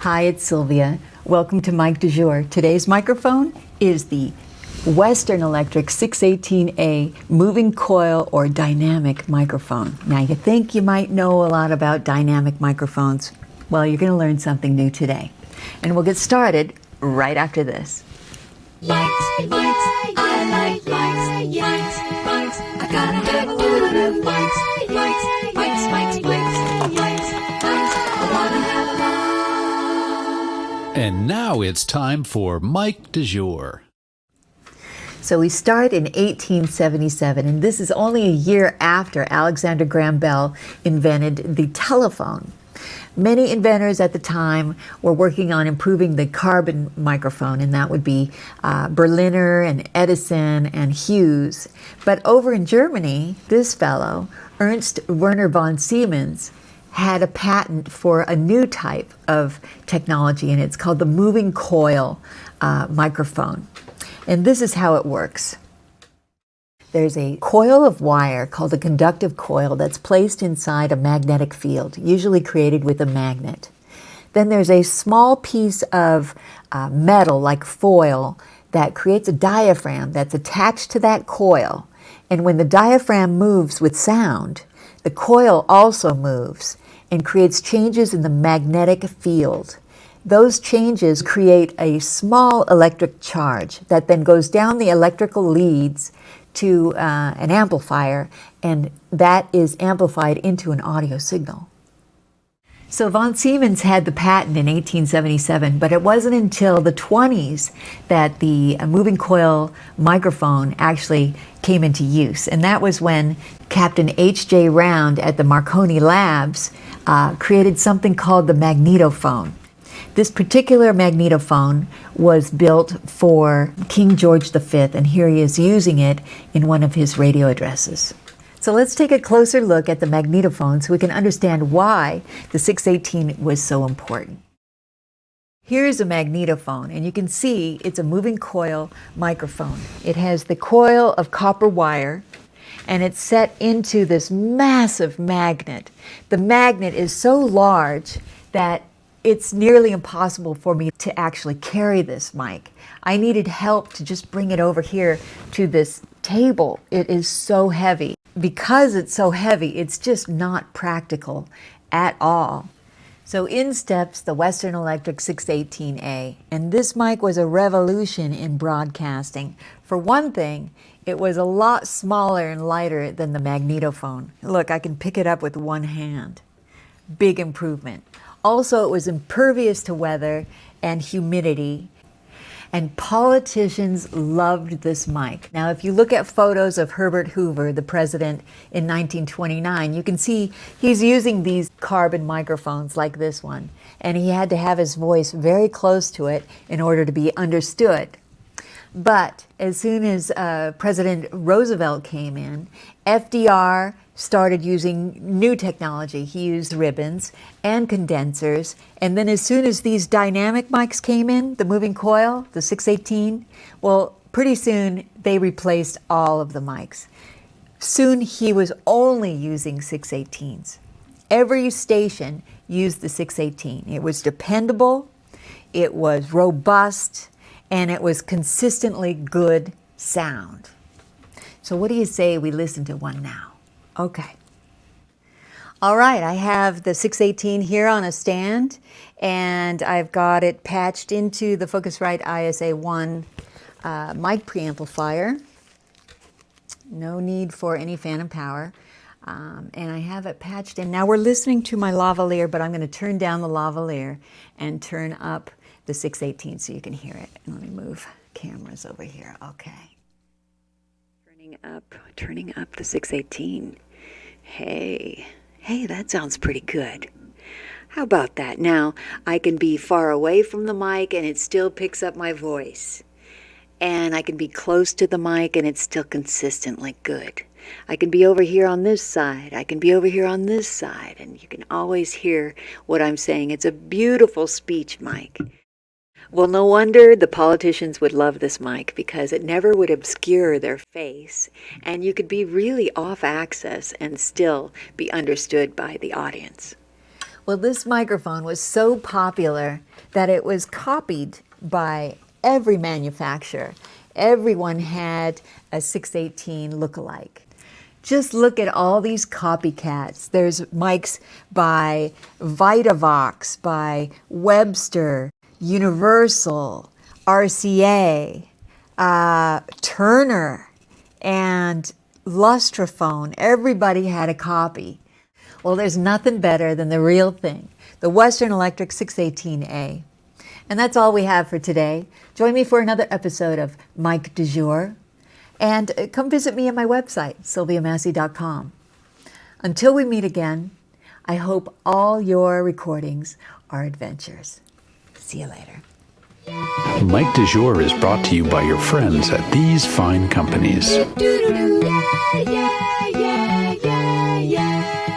Hi, it's Sylvia. Welcome to Mic Du Jour. Today's microphone is the Western Electric 618A moving coil or dynamic microphone. Now, you think you might know a lot about dynamic microphones. Well, you're going to learn something new today. And we'll get started right after this. Lights, I like lights, lights, I gotta have a lot of lights, lights, I wanna have a lot. And now it's time for Mic Du Jour. So we start in 1877, and this is only a year after Alexander Graham Bell invented the telephone. Many inventors at the time were working on improving the carbon microphone, and that would be Berliner and Edison and Hughes. But over in Germany, this fellow, Ernst Werner von Siemens, had a patent for a new type of technology, and it's called the moving coil microphone. And this is how it works. There's a coil of wire called a conductive coil that's placed inside a magnetic field, usually created with a magnet. Then there's a small piece of metal, like foil, that creates a diaphragm that's attached to that coil. And when the diaphragm moves with sound, the coil also moves and creates changes in the magnetic field. Those changes create a small electric charge that then goes down the electrical leads to an amplifier, and that is amplified into an audio signal. So von Siemens had the patent in 1877, but it wasn't until the 20s that the moving coil microphone actually came into use. And that was when Captain H.J. Round at the Marconi Labs created something called the magnetophone. This particular magnetophone was built for King George V, and here he is using it in one of his radio addresses. So let's take a closer look at the magnetophone so we can understand why the 618 was so important. Here's a magnetophone, and you can see it's a moving coil microphone. It has the coil of copper wire, and it's set into this massive magnet. The magnet is so large that it's nearly impossible for me to actually carry this mic. I needed help to just bring it over here to this table. It is so heavy. Because it's so heavy, it's just not practical at all. So in steps the Western Electric 618A, and this mic was a revolution in broadcasting. For one thing, it was a lot smaller and lighter than the magnetophone. Look, I can pick it up with one hand. Big improvement. Also, it was impervious to weather and humidity, and politicians loved this mic. Now, if you look at photos of Herbert Hoover, the president in 1929, you can see he's using these carbon microphones like this one, and he had to have his voice very close to it in order to be understood. But as soon as President Roosevelt came in, FDR started using new technology. He used ribbons and condensers, and then as soon as these dynamic mics came in, the moving coil, the 618, well, pretty soon they replaced all of the mics. Soon he was only using 618s. Every station used the 618. It was dependable, it was robust, and it was consistently good sound. So what do you say we listen to one now? Okay. All right, I have the 618 here on a stand, and I've got it patched into the Focusrite ISA1 mic preamplifier. No need for any phantom power. And I have it patched in. Now we're listening to my lavalier, but I'm going to turn down the lavalier and turn up the 618 so you can hear it. And let me move cameras over here. Okay. Turning up the 618. Hey, that sounds pretty good. How about that? Now, I can be far away from the mic and it still picks up my voice. And I can be close to the mic and it's still consistently good. I can be over here on this side. I can be over here on this side. And you can always hear what I'm saying. It's a beautiful speech mic. Well, no wonder the politicians would love this mic, because it never would obscure their face, and you could be really off axis and still be understood by the audience. Well, this microphone was so popular that it was copied by every manufacturer. Everyone had a 618 lookalike. Just look at all these copycats. There's mics by Vitavox, by Webster, Universal, RCA, Turner, and Lustraphone. Everybody had a copy. Well, there's nothing better than the real thing, the Western Electric 618A. And that's all we have for today. Join me for another episode of Mic Du Jour. And come visit me at my website, sylviamassy.com. Until we meet again, I hope all your recordings are adventures. See you later. Mic Du Jour is brought to you by your friends at these fine companies. Do do do, yeah, yeah, yeah, yeah, yeah.